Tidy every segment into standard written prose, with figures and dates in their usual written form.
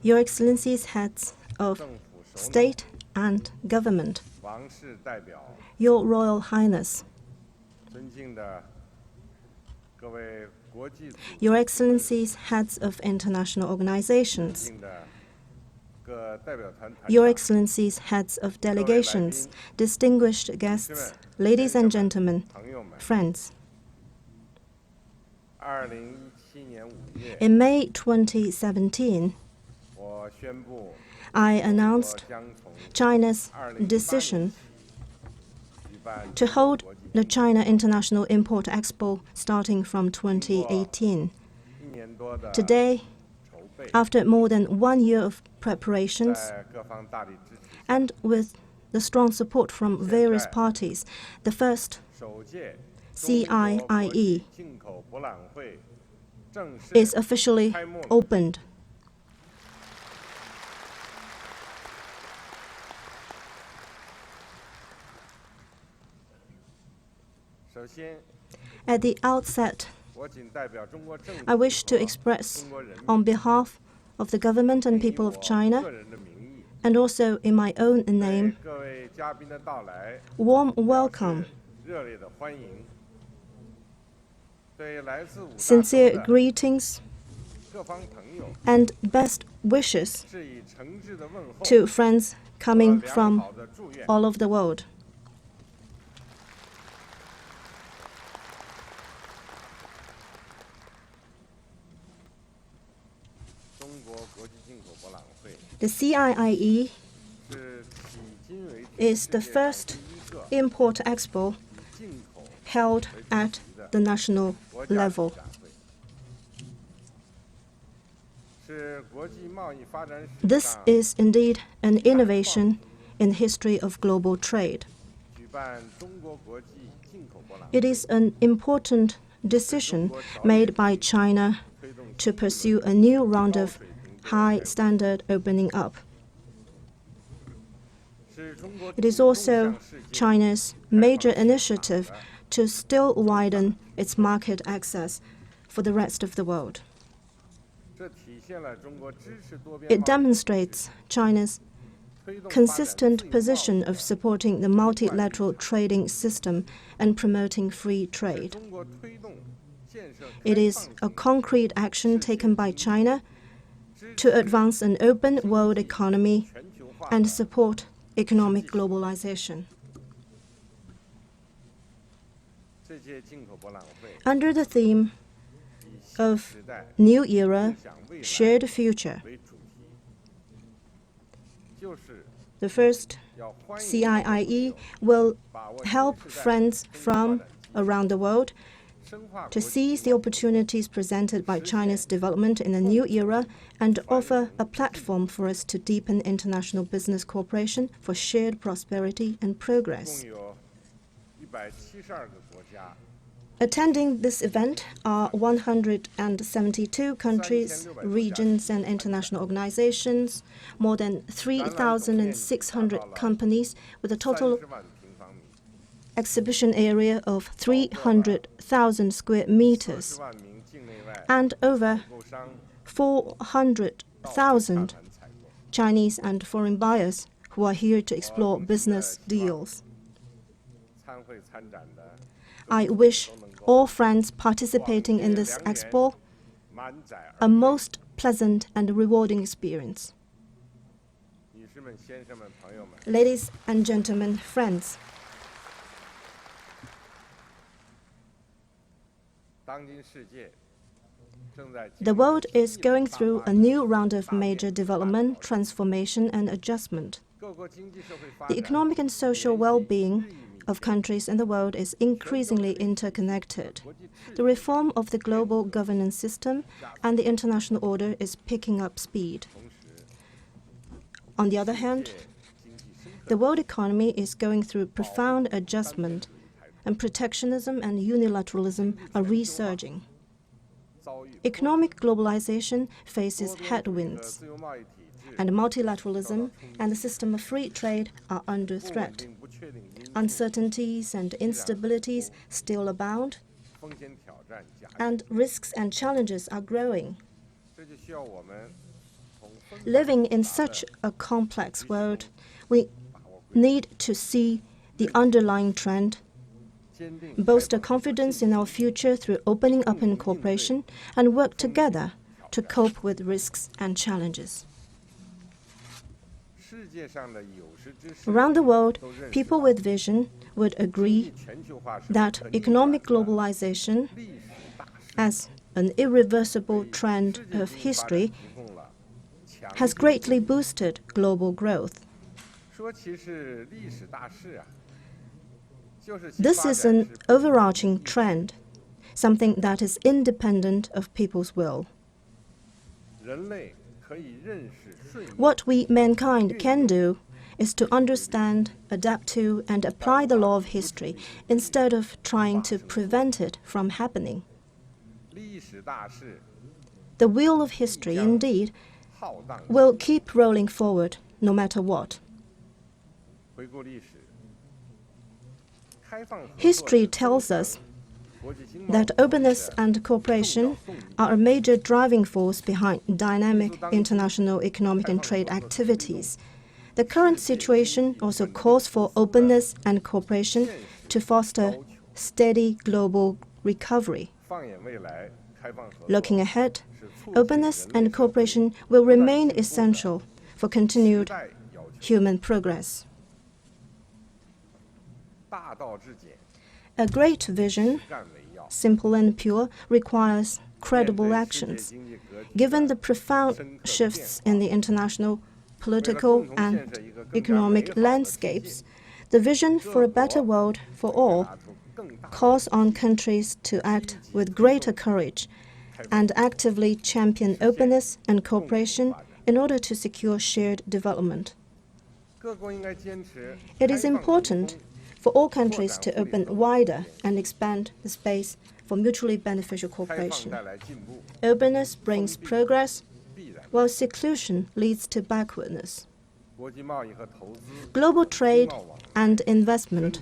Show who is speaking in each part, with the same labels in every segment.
Speaker 1: Your Excellencies, heads of state and government, Your Royal Highness, Your Excellencies, heads of international organizations, Your Excellencies, heads of delegations, distinguished guests, ladies and gentlemen, friends. In May 2017, I announced China's decision to hold the China International Import Expo starting from 2018. Today, after more than 1 year of preparations and with the strong support from various parties, the first CIIE is officially opened. At the outset, I wish to express, on behalf of the government and people of China, and also in my own name, warm welcome, sincere greetings, and best wishes to friends coming from all over the world. The CIIE is the first import expo held at the national level. This is indeed an innovation in the history of global trade. It is an important decision made by China to pursue a new round of high-standard opening up. It is also China's major initiative to still widen its market access for the rest of the world. It demonstrates China's consistent position of supporting the multilateral trading system and promoting free trade. It is a concrete action taken by China to advance an open world economy and support economic globalization. Under the theme of New Era, Shared Future, the first CIIE will help friends from around the world to seize the opportunities presented by China's development in a new era and offer a platform for us to deepen international business cooperation for shared prosperity and progress. Attending this event are 172 countries, regions, and international organizations, more than 3,600 companies, with a total exhibition area of 300,000 square meters, and over 400,000 Chinese and foreign buyers who are here to explore business deals. I wish all friends participating in this expo a most pleasant and rewarding experience. Ladies and gentlemen, friends, the world is going through a new round of major development, transformation, and adjustment. The economic and social well-being of countries in the world is increasingly interconnected. The reform of the global governance system and the international order is picking up speed. On the other hand, the world economy is going through profound adjustment, and protectionism and unilateralism are resurging. Economic globalization faces headwinds, and multilateralism and the system of free trade are under threat. Uncertainties and instabilities still abound, and risks and challenges are growing. Living in such a complex world, we need to see the underlying trend, bolster confidence in our future through opening up in cooperation, and work together to cope with risks and challenges. Around the world, people with vision would agree that economic globalization, as an irreversible trend of history, has greatly boosted global growth. This is an overarching trend, something that is independent of people's will. What we, mankind, can do is to understand, adapt to, and apply the law of history instead of trying to prevent it from happening. The wheel of history, indeed, will keep rolling forward no matter what. History tells us that openness and cooperation are a major driving force behind dynamic international economic and trade activities. The current situation also calls for openness and cooperation to foster steady global recovery. Looking ahead, openness and cooperation will remain essential for continued human progress. A great vision, simple and pure, requires credible actions. Given the profound shifts in the international political and economic landscapes, the vision for a better world for all calls on countries to act with greater courage and actively champion openness and cooperation in order to secure shared development. It is important for all countries to open wider and expand the space for mutually beneficial cooperation. Openness brings progress, while seclusion leads to backwardness. Global trade and investment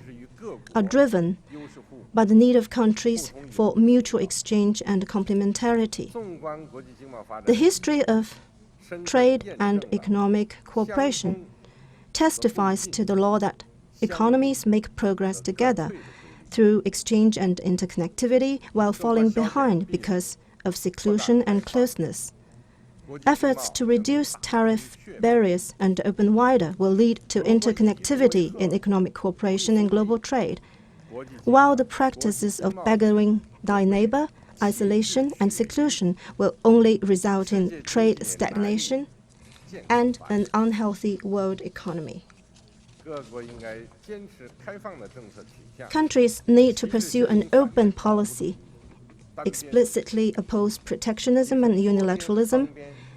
Speaker 1: are driven by the need of countries for mutual exchange and complementarity. The history of trade and economic cooperation testifies to the law that economies make progress together through exchange and interconnectivity while falling behind because of seclusion and closeness. Efforts to reduce tariff barriers and open wider will lead to interconnectivity in economic cooperation and global trade, while the practices of beggaring thy neighbor, isolation, and seclusion will only result in trade stagnation and an unhealthy world economy. Countries need to pursue an open policy, explicitly oppose protectionism and unilateralism,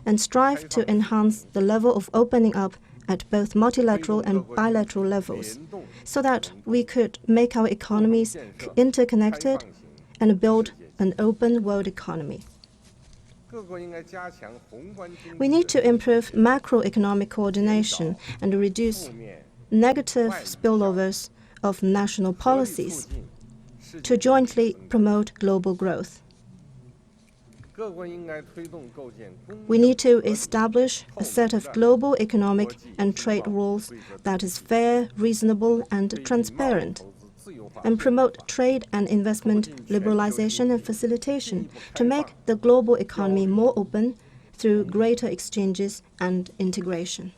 Speaker 1: and strive to enhance the level of opening up at both multilateral and bilateral levels, so that we could make our economies interconnected and build an open world economy. We need to improve macroeconomic coordination and reduce negative spillovers of national policies to jointly promote global growth. We need to establish a set of global economic and trade rules that is fair, reasonable, and transparent, and promote trade and investment liberalization and facilitation to make the global economy more open through greater exchanges and integration.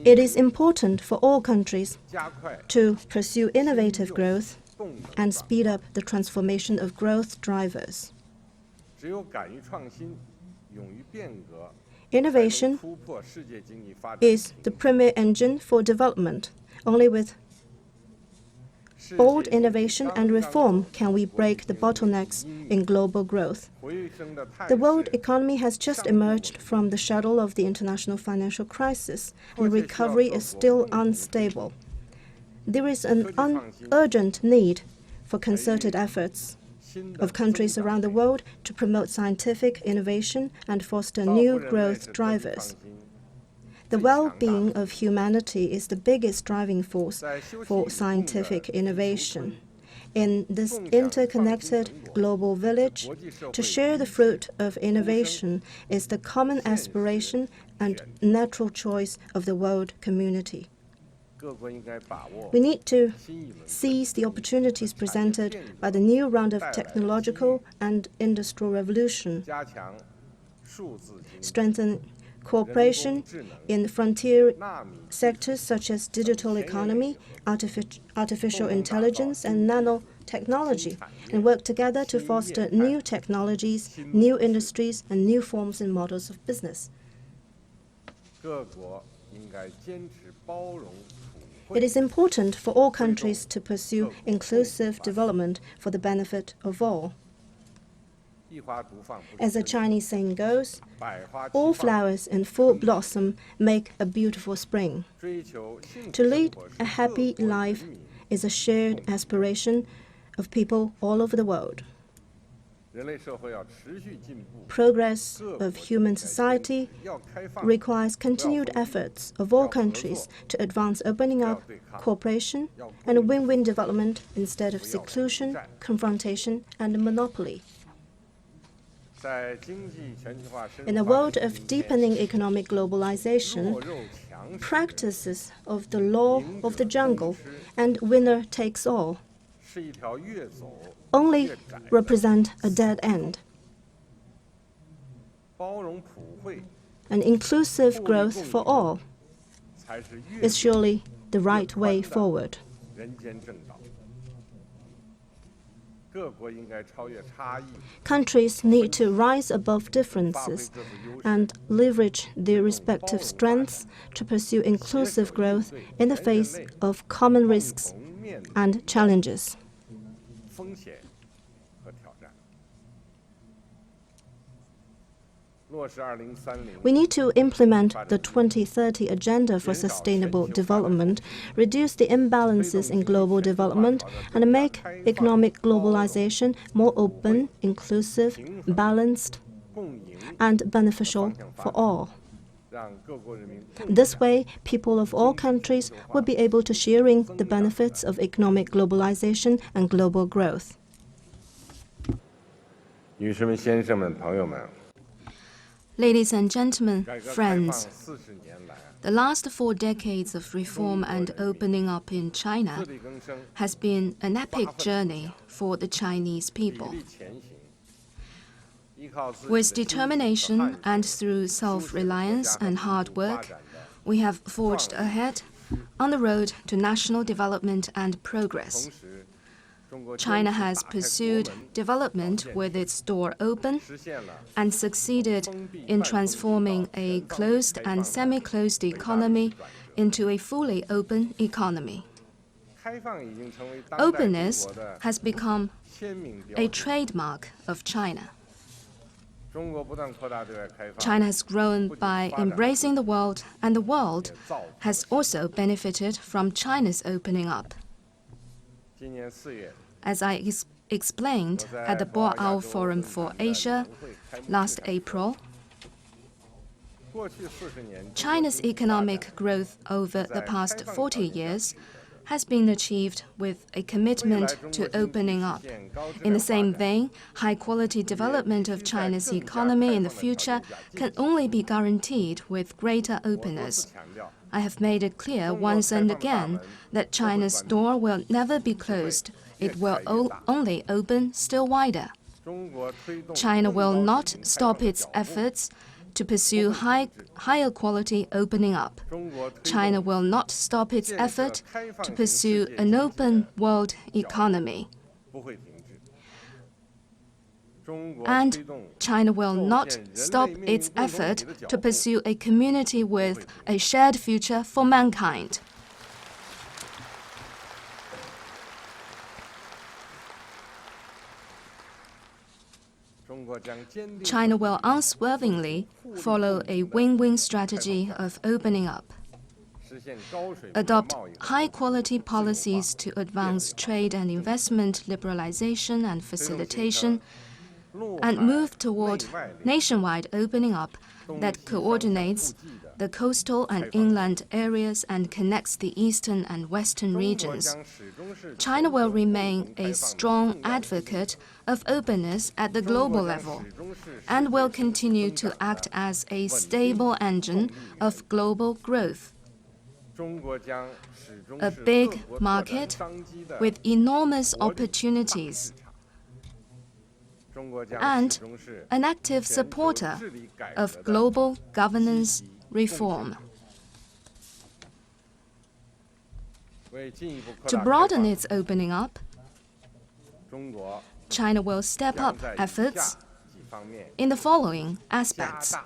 Speaker 1: It is important for all countries to pursue innovative growth and speed up the transformation of growth drivers. Innovation is the premier engine for development. Only with bold innovation and reform can we break the bottlenecks in global growth. The world economy has just emerged from the shadow of the international financial crisis, and recovery is still unstable. There is an urgent need for concerted efforts of countries around the world to promote scientific innovation and foster new growth drivers. The well-being of humanity is the biggest driving force for scientific innovation. in this interconnected global village, to share the fruit of innovation is the common aspiration and natural choice of the world community. We need to seize the opportunities presented by the new round of technological and industrial revolution, strengthen cooperation in frontier sectors such as digital economy, artificial intelligence, and nanotechnology, and work together to foster new technologies, new industries, and new forms and models of business. It is important for all countries to pursue inclusive development for the benefit of all. As the Chinese saying goes, all flowers in full blossom make a beautiful spring. To lead a happy life is a shared aspiration of people all over the world. Progress of human society requires continued efforts of all countries to advance opening up, cooperation, and win-win development instead of seclusion, confrontation, and monopoly. In a world of deepening economic globalization, practices of the law of the jungle and winner takes all only represent a dead end. An inclusive growth for all is surely the right way forward. Countries need to rise above differences and leverage their respective strengths to pursue inclusive growth in the face of common risks and challenges. We need to implement the 2030 Agenda for Sustainable Development, reduce the imbalances in global development, and make economic globalization more open, inclusive, balanced, and beneficial for all. This way, people of all countries will be able to share in the benefits of economic globalization and global growth.
Speaker 2: 女士们、先生们、朋友们。
Speaker 3: Ladies and gentlemen, friends, the last 4 decades of reform and opening up in China has been an epic journey for the Chinese people. With determination and through self-reliance and hard work, we have forged ahead on the road to national development and progress. China has pursued development with its door open and succeeded in transforming a closed and semi-closed economy into a fully open economy. Openness has become a trademark of China. China has grown by embracing the world, and the world has also benefited from China's opening up. As I explained at the Boao Forum for Asia last April, China's economic growth over the past 40 years has been achieved with a commitment to opening up. In the same vein, high-quality development of China's economy in the future can only be guaranteed with greater openness. I have made it clear once and again that China's door will never be closed. It will only open still wider. China will not stop its efforts to pursue higher quality opening up. China will not stop its effort to pursue an open world economy. And China will not stop its effort to pursue a community with a shared future for mankind. China will unswervingly follow a win-win strategy of opening up, adopt high-quality policies to advance trade and investment liberalization and facilitation, and move toward nationwide opening up that coordinates the coastal and inland areas and connects the eastern and western regions. China will remain a strong advocate of openness at the global level and will continue to act as a stable engine of global growth. A big market with enormous opportunities, and an active supporter of global governance reform. To broaden its opening up, China will step up efforts in the following aspects.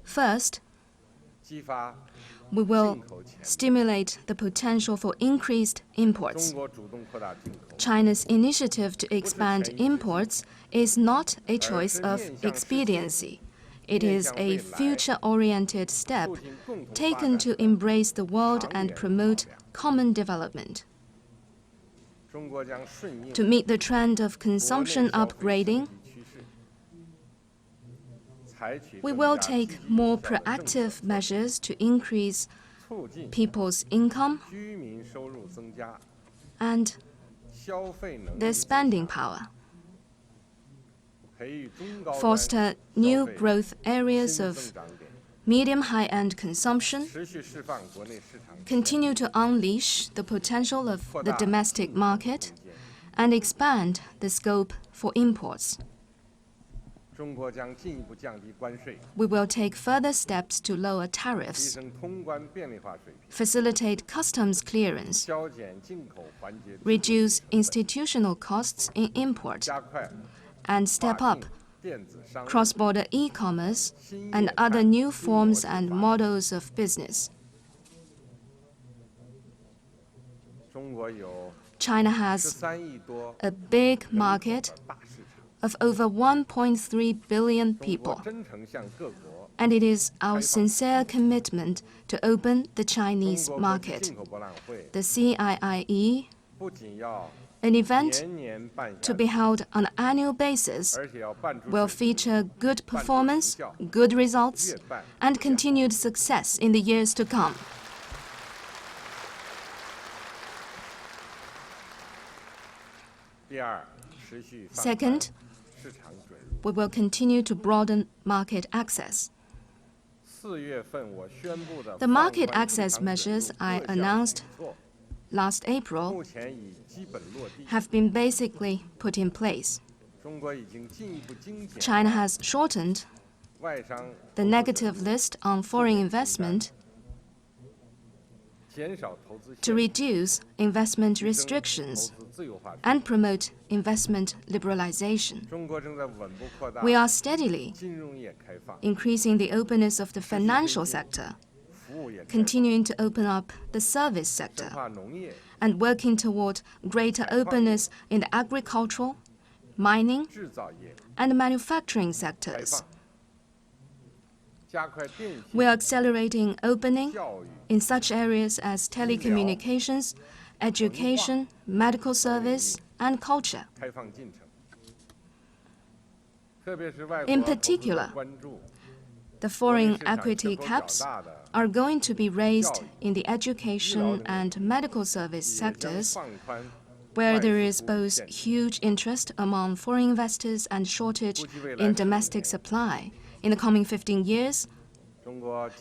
Speaker 3: First, we will stimulate the potential for increased imports. China's initiative to expand imports is not a choice of expediency. It is a future-oriented step taken to embrace the world and promote common development. To meet the trend of consumption upgrading, we will take more proactive measures to increase people's income and their spending power. Foster new growth areas of medium high-end consumption. Continue to unleash the potential of the domestic market and expand the scope for imports. We will take further steps to lower tariffs, facilitate customs clearance, reduce institutional costs in import, and step up cross-border e-commerce and other new forms and models of business. China has a big market of over 1.3 billion people, and it is our sincere commitment to open the Chinese market. The CIIE, an event to be held on an annual basis, will feature good performance, good results, and continued success in the years to come. Second, we will continue to broaden market access. The market access measures I announced last April have been basically put in place. China has shortened the negative list on foreign investment to reduce investment restrictions and promote investment liberalization. We are steadily increasing the openness of the financial sector, continuing to open up the service sector, and working toward greater openness in the agricultural, mining, and manufacturing sectors. We are accelerating opening in such areas as telecommunications, education, medical service, and culture. In particular, the foreign equity caps are going to be raised in the education and medical service sectors, where there is both huge interest among foreign investors and shortage in domestic supply. In the coming 15 years,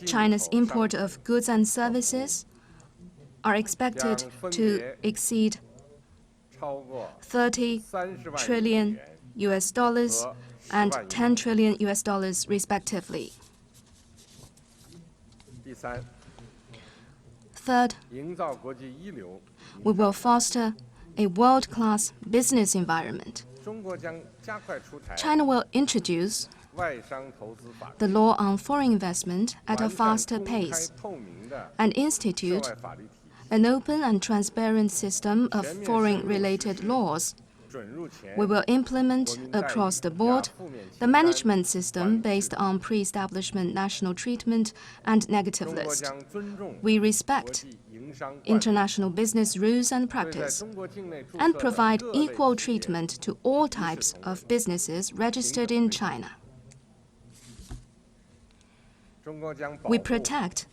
Speaker 3: China's import of goods and services are expected to exceed $30 trillion and $10 trillion respectively. Third, we will foster a world-class business environment. China will introduce the law on foreign investment at a faster pace and institute an open and transparent system of foreign-related laws We will implement across the board the management system based on pre-establishment national treatment and negative list. We respect international business rules and practice and provide equal treatment to all types of businesses registered in China. We protect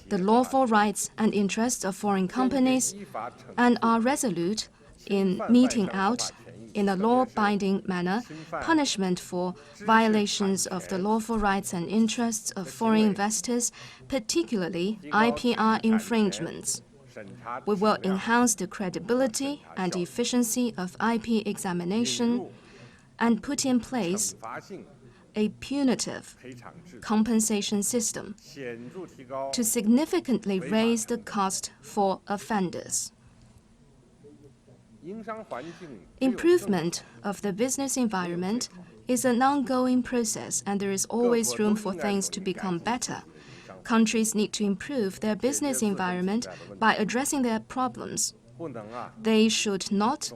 Speaker 3: the lawful rights and interests of foreign companies and are resolute in meting out, in a law-binding manner, punishment for violations of the lawful rights and interests of foreign investors, particularly IPR infringements. We will enhance the credibility and efficiency of IP examination and put in place a punitive compensation system to significantly raise the cost for offenders. Improvement of the business environment is an ongoing process, and there is always room for things to become better. Countries need to improve their business environment by addressing their problems. They should not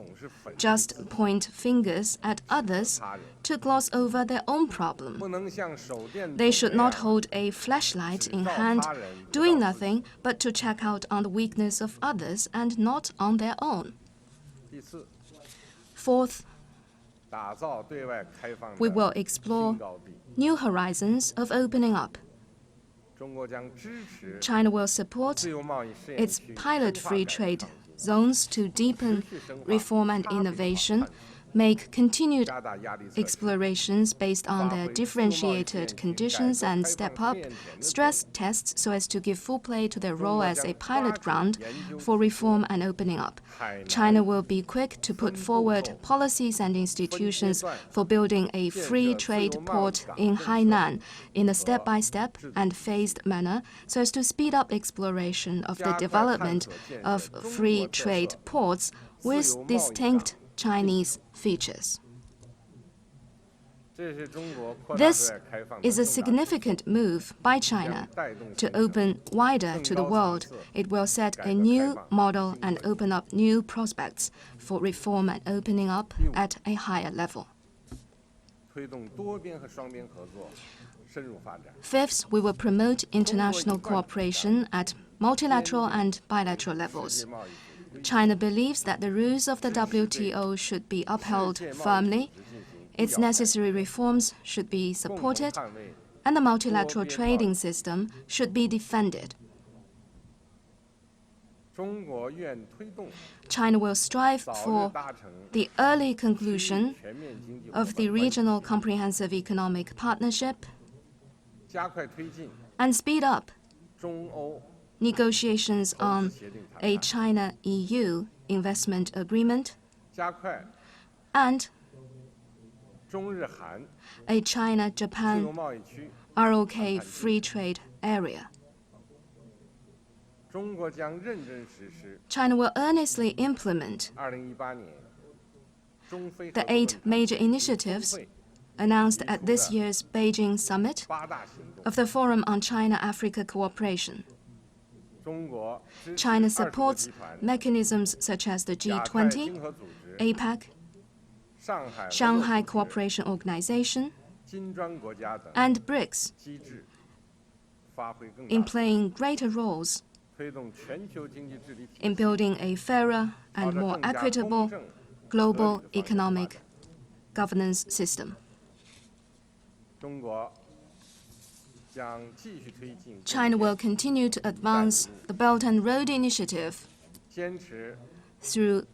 Speaker 3: just point fingers at others to gloss over their own problem. They should not hold a flashlight in hand, doing nothing but to check out on the weakness of others and not on their own. Fourth, we will explore new horizons of opening up. China will support its pilot free trade zones to deepen reform and innovation, make continued explorations based on their differentiated conditions, and step up stress tests so as to give full play to their role as a pilot ground for reform and opening up. China will be quick to put forward policies and institutions for building a free trade port in Hainan in a step-by-step and phased manner so as to speed up exploration of the development of free trade ports with distinct Chinese features. This is a significant move by China to open wider to the world. It will set a new model and open up new prospects for reform and opening up at a higher level. Fifth, we will promote international cooperation at multilateral and bilateral levels. China believes that the rules of the WTO should be upheld firmly, its necessary reforms should be supported, and the multilateral trading system should be defended. China will strive for the early conclusion of the Regional Comprehensive Economic Partnership and speed up negotiations on a China-EU investment agreement and a China-Japan ROK free trade area. China will earnestly implement the 8 major initiatives announced at this year's Beijing summit of the Forum on China-Africa Cooperation. China supports mechanisms such as the G20, APEC, Shanghai Cooperation Organization, and BRICS in playing greater roles in building a fairer and more equitable global economic governance system. China will continue to advance the Belt and Road Initiative through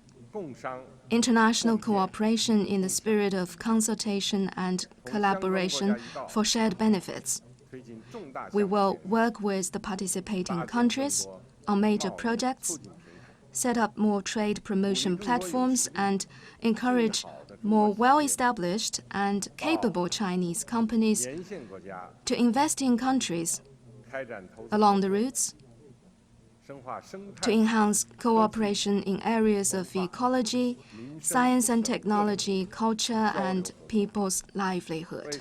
Speaker 3: international cooperation in the spirit of consultation and collaboration for shared benefits. We will work with the participating countries on major projects, set up more trade promotion platforms, and encourage more well-established and capable Chinese companies to invest in countries along the routes, to enhance cooperation in areas of ecology, science and technology, culture, and people's livelihood.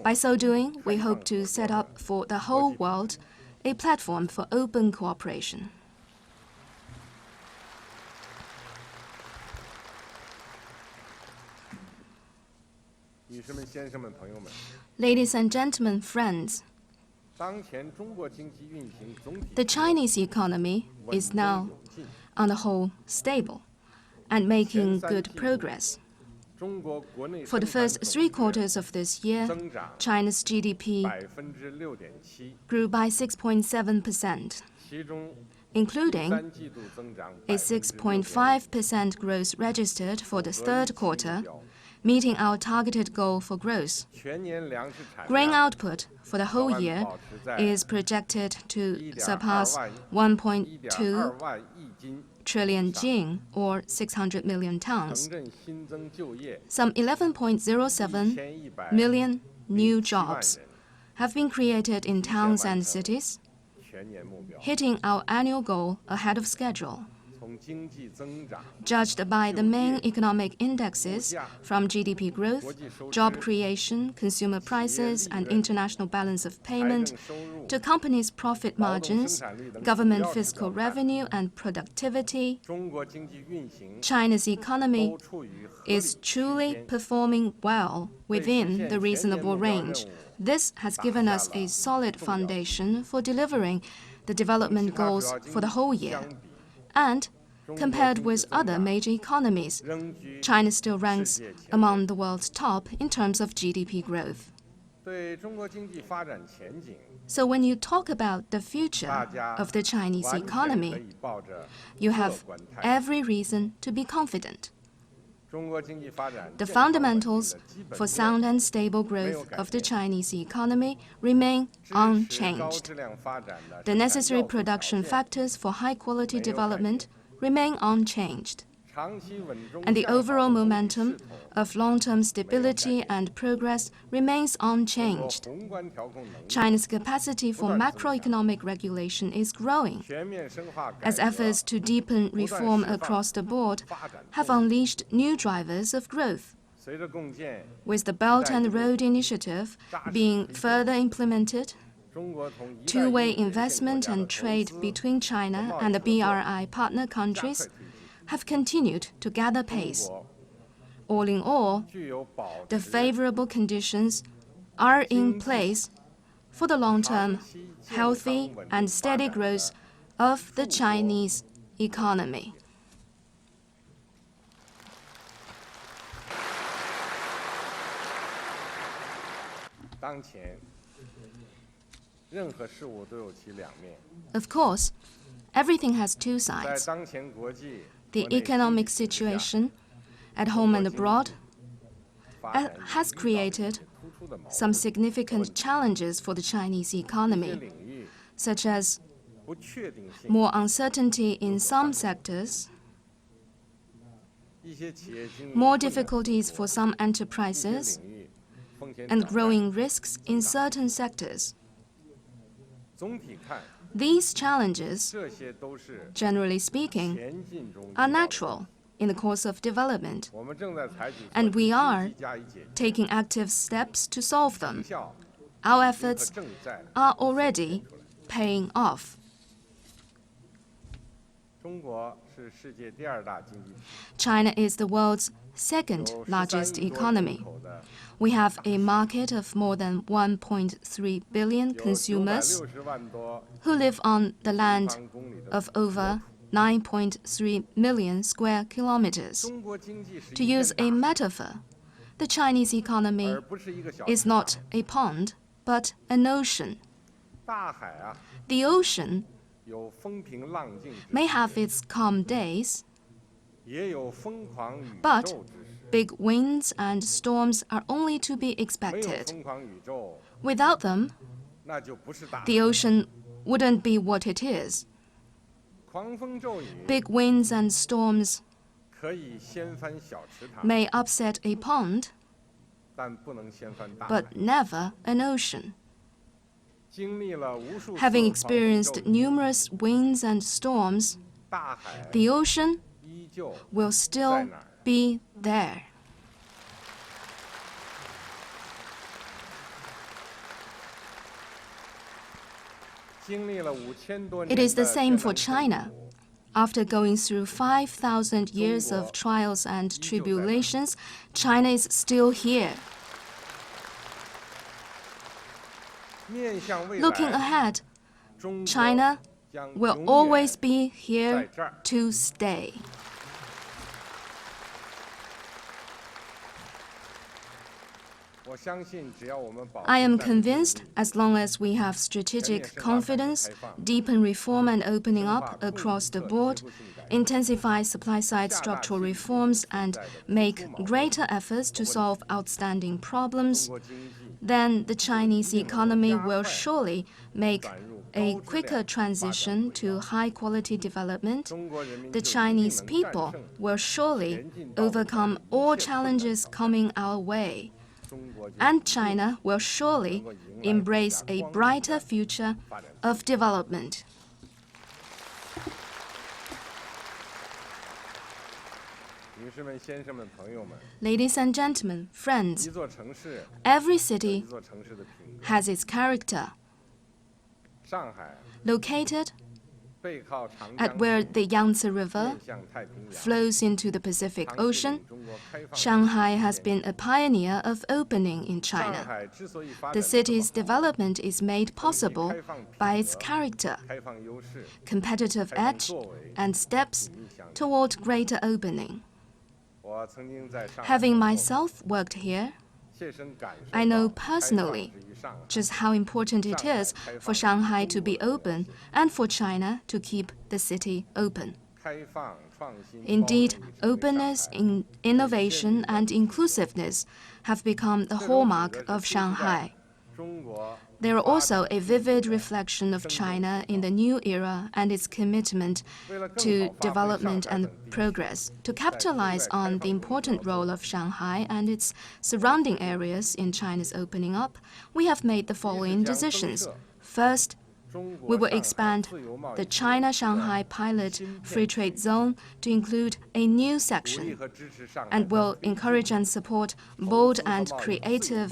Speaker 3: By so doing, we hope to set up for the whole world a platform for open cooperation.
Speaker 2: 女士们、先生们、朋友们，
Speaker 3: Ladies and gentlemen, friends,
Speaker 2: 当前中国经济运行总体
Speaker 3: the Chinese economy is now, on the whole, stable and making good progress.
Speaker 2: 中国国内
Speaker 3: For the
Speaker 2: 生产
Speaker 3: first 3 quarters of this year,
Speaker 2: 增长
Speaker 3: China's GDP
Speaker 2: 6.7%，
Speaker 3: grew by 6.7%,
Speaker 2: 其中
Speaker 3: including
Speaker 2: 三季度增长
Speaker 3: a 6.5% growth registered for the third quarter, meeting our targeted goal for growth.
Speaker 2: 全年粮食产
Speaker 3: Grain
Speaker 2: 量
Speaker 3: output for the whole year
Speaker 2: 保持在
Speaker 3: is projected to
Speaker 2: 1.2
Speaker 3: surpass
Speaker 2: 万
Speaker 3: 1.2
Speaker 2: 万亿斤，
Speaker 3: trillion jing, or 600 million
Speaker 2: 城
Speaker 3: tons.
Speaker 2: 镇新增就业
Speaker 3: Some 11.07
Speaker 2: 1100
Speaker 3: million new
Speaker 2: 7万
Speaker 3: jobs
Speaker 2: 人，
Speaker 3: have been created in towns and cities,
Speaker 2: 全年目标。
Speaker 3: hitting our annual goal ahead of schedule.
Speaker 2: 从经济增长、
Speaker 3: Judged by the main economic indexes from GDP growth, job creation, consumer prices, and international balance of
Speaker 2: 财
Speaker 3: payment,
Speaker 2: 政收入、
Speaker 3: to companies' profit
Speaker 2: 劳动生
Speaker 3: margins,
Speaker 2: 产率等
Speaker 3: government
Speaker 2: 主要指
Speaker 3: fiscal
Speaker 2: 标看，
Speaker 3: revenue, and productivity,
Speaker 2: 中国经济运行
Speaker 3: China's economy
Speaker 2: 都处于合理
Speaker 3: is
Speaker 2: 区
Speaker 3: truly
Speaker 2: 间，
Speaker 3: performing well within the reasonable range. This has given us a solid foundation for delivering the development goals for the whole year. And compared with other major economies,
Speaker 2: 仍居
Speaker 3: China still ranks
Speaker 2: 世界前列。
Speaker 3: among the world's top in terms of GDP growth.
Speaker 2: 对中国经济发展前景，
Speaker 3: So when you talk about the future
Speaker 2: 大家
Speaker 3: of the Chinese
Speaker 2: 完全可
Speaker 3: economy,
Speaker 2: 以抱着
Speaker 3: you
Speaker 2: 乐
Speaker 3: have
Speaker 2: 观态度。
Speaker 3: every reason to be confident.
Speaker 2: 中国经济发展
Speaker 3: The
Speaker 2: 健康稳定的
Speaker 3: fundamentals
Speaker 2: 基本
Speaker 3: for
Speaker 2: 面
Speaker 3: sound and stable growth of the Chinese economy remain
Speaker 2: 支持高
Speaker 3: unchanged.
Speaker 2: 质量发展的
Speaker 3: The
Speaker 2: 生产
Speaker 3: necessary
Speaker 2: 要素条
Speaker 3: production
Speaker 2: 件
Speaker 3: factors for high quality
Speaker 2: 没有改变。
Speaker 3: development remain unchanged.
Speaker 2: 长期稳中
Speaker 3: And the
Speaker 2: 向好的
Speaker 3: overall
Speaker 2: 总体
Speaker 3: momentum
Speaker 2: 势头
Speaker 3: of long-term stability and progress remains
Speaker 2: 中国
Speaker 3: unchanged.
Speaker 2: 宏观调控能力
Speaker 3: China's capacity for macroeconomic regulation is growing,
Speaker 2: 全面深化改
Speaker 3: as
Speaker 2: 革
Speaker 3: efforts to deepen reform across the board have unleashed new drivers of growth.
Speaker 2: 随着共建，
Speaker 3: With the Belt and Road Initiative being further implemented,
Speaker 2: 中国同一带一路
Speaker 3: two-way
Speaker 2: 沿线国
Speaker 3: investment
Speaker 2: 家的
Speaker 3: and
Speaker 2: 投
Speaker 3: trade
Speaker 2: 资
Speaker 3: between China and the BRI partner
Speaker 2: 加快
Speaker 3: countries
Speaker 2: 推进。
Speaker 3: have continued to gather
Speaker 2: 中
Speaker 3: pace.
Speaker 2: 国
Speaker 3: All in all,
Speaker 2: 具有保
Speaker 3: the
Speaker 2: 持
Speaker 3: favorable conditions are in place for the long-term, healthy and steady growth of the Chinese economy.
Speaker 2: 当前，任何事物都有其两面。
Speaker 3: Of course, everything has two
Speaker 2: 在
Speaker 3: sides.
Speaker 2: 当前国际
Speaker 3: The
Speaker 2: 国内
Speaker 3: economic
Speaker 2: 经济形势下
Speaker 3: situation at home and abroad
Speaker 2: 发展
Speaker 3: has
Speaker 2: 遇到
Speaker 3: created
Speaker 2: 突出的矛
Speaker 3: some
Speaker 2: 盾
Speaker 3: significant challenges for the Chinese
Speaker 2: 一些
Speaker 3: economy,
Speaker 2: 领域
Speaker 3: such as
Speaker 2: 不确定性，
Speaker 3: more uncertainty in some sectors,
Speaker 2: 一些企业经营
Speaker 3: more
Speaker 2: 困难
Speaker 3: difficulties for some
Speaker 2: 一些
Speaker 3: enterprises,
Speaker 2: 领域风险
Speaker 3: and
Speaker 2: 挑战
Speaker 3: growing risks in certain sectors.
Speaker 2: 总体看，
Speaker 3: These challenges,
Speaker 2: 这些都是
Speaker 3: generally speaking,
Speaker 2: 前进中遇
Speaker 3: are
Speaker 2: 到的
Speaker 3: natural in the course of development,
Speaker 2: 我们正在采取
Speaker 3: and
Speaker 2: 措
Speaker 3: we
Speaker 2: 施
Speaker 3: are
Speaker 2: 积极加以解决，
Speaker 3: taking active steps to solve
Speaker 2: 成
Speaker 3: them.
Speaker 2: 效
Speaker 3: Our
Speaker 2: 和
Speaker 3: efforts
Speaker 2: 正在
Speaker 3: are already paying off.
Speaker 2: 中国是世界第二大经济体，
Speaker 3: China is the world's second
Speaker 2: 有
Speaker 3: largest
Speaker 2: 13亿多人
Speaker 3: economy.
Speaker 2: 口的，
Speaker 3: We have a market of more than 1.3 billion
Speaker 2: 有
Speaker 3: consumers
Speaker 2: 960万多
Speaker 3: who live on the
Speaker 2: 平
Speaker 3: land
Speaker 2: 方公里的
Speaker 3: of
Speaker 2: 土
Speaker 3: over 9.3 million square kilometers.
Speaker 2: 中国经济是
Speaker 3: To
Speaker 2: 一片
Speaker 3: use a
Speaker 2: 大
Speaker 3: metaphor, the Chinese
Speaker 2: 海
Speaker 3: economy
Speaker 2: 而不是一个小
Speaker 3: is
Speaker 2: 池
Speaker 3: not
Speaker 2: 塘
Speaker 3: a pond, but an ocean.
Speaker 2: 大海啊，
Speaker 3: The ocean
Speaker 2: 有风平浪静之
Speaker 3: may
Speaker 2: 时，
Speaker 3: have its calm days,
Speaker 2: 也有疯狂宇
Speaker 3: But
Speaker 2: 宙之时。
Speaker 3: big winds and storms are only to be
Speaker 2: 没有
Speaker 3: expected.
Speaker 2: 疯狂宇宙，
Speaker 3: Without them,
Speaker 2: 那就不是大海。
Speaker 3: the ocean wouldn't be what it is.
Speaker 2: 狂风骤雨
Speaker 3: Big winds and storms
Speaker 2: 可以掀翻小池塘，
Speaker 3: may upset a pond,
Speaker 2: 但不能掀翻大海
Speaker 3: but。never an ocean.
Speaker 2: 经历了无数次
Speaker 3: Having
Speaker 2: 狂风
Speaker 3: experienced
Speaker 2: 骤雨
Speaker 3: numerous winds and storms,
Speaker 2: 大海
Speaker 3: the ocean
Speaker 2: 依旧
Speaker 3: will
Speaker 2: 在
Speaker 3: still
Speaker 2: 哪儿？
Speaker 3: be there.
Speaker 2: 经历了5000多
Speaker 3: It
Speaker 2: 年
Speaker 3: is the
Speaker 2: 的
Speaker 3: same
Speaker 2: 艰
Speaker 3: for
Speaker 2: 难
Speaker 3: China.
Speaker 2: 困苦
Speaker 3: After going through 5,000 years of trials and tribulations, China is still here. Looking ahead, China will always be here to stay. I am convinced as long as we have strategic confidence, deepen reform and opening up across the board, intensify supply-side structural reforms, and make greater efforts to solve outstanding problems, then the Chinese economy will surely make a quicker transition to high-quality development. The Chinese people will surely overcome all challenges coming our way. And China will surely embrace a brighter future of development. Ladies and gentlemen, friends, every city has its character. Located at where the Yangtze River flows into the Pacific Ocean, Shanghai has been a pioneer of opening in China. The city's development is made possible by its character, competitive edge, and steps toward greater opening. Having myself worked here, I know personally just how important it is for Shanghai to be open and for China to keep the city open. Indeed, openness, innovation, and inclusiveness have become the hallmark of Shanghai. They are also a vivid reflection of China in the new era and its commitment to development and progress. To capitalize on the important role of Shanghai and its surrounding areas in China's opening up, we have made the following decisions. First, we will expand the China-Shanghai Pilot Free Trade Zone to include a new section and will encourage and support bold and creative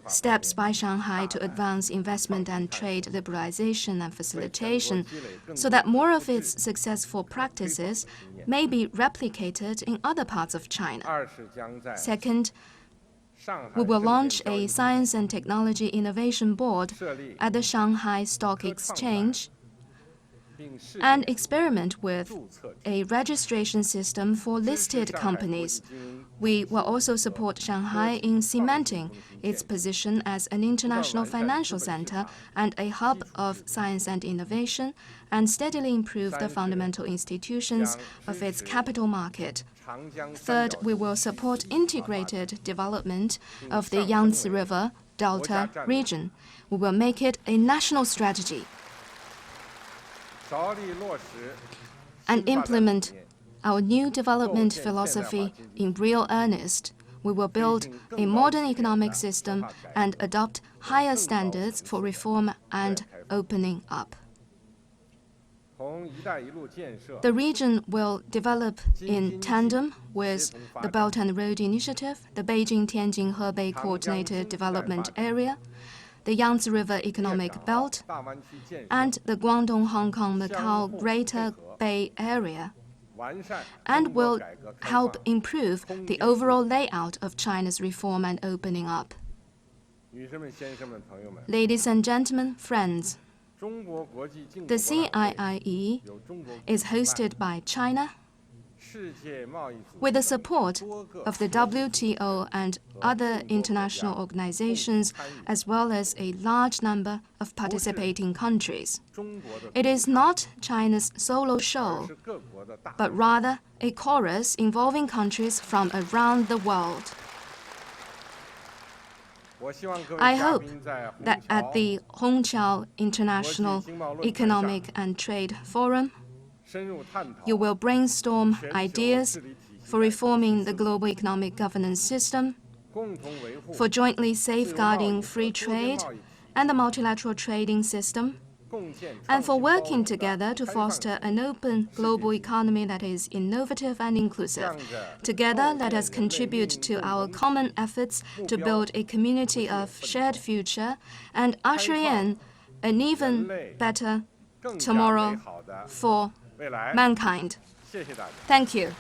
Speaker 3: steps by Shanghai to advance investment and trade liberalization and facilitation so that more of its successful practices may be replicated in other parts of China. Second, we will launch a Science and Technology Innovation Board at the Shanghai Stock Exchange and experiment with a registration system for listed companies. We will also support Shanghai in cementing its position as an international financial center and a hub of science and innovation, and steadily improve the fundamental institutions of its capital market. Third, we will support integrated development of the Yangtze River Delta region. We will make it a national strategy and implement our new development philosophy in real earnest. We will build a modern economic system and adopt higher standards for reform and opening up. The region will develop in tandem with the Belt and Road Initiative, the Beijing-Tianjin-Hebei Coordinated Development Area, the Yangtze River Economic Belt, and the Guangdong-Hong Kong-Macau Greater Bay Area, and will help improve the overall layout of China's reform and opening up. Ladies and gentlemen, friends, the CIIE is hosted by China with the support of the WTO and other international organizations, as well as a large number of participating countries. It is not China's solo show, but rather a chorus involving countries from around the world. I hope that at the Hongqiao International Economic and Trade Forum, you will brainstorm ideas for reforming the global economic governance system, for jointly safeguarding free trade and the multilateral trading system, and for working together to foster an open global economy that is innovative and inclusive. Together, let us contribute to our common efforts to build a community of shared future and usher in an even better tomorrow for mankind. Thank you.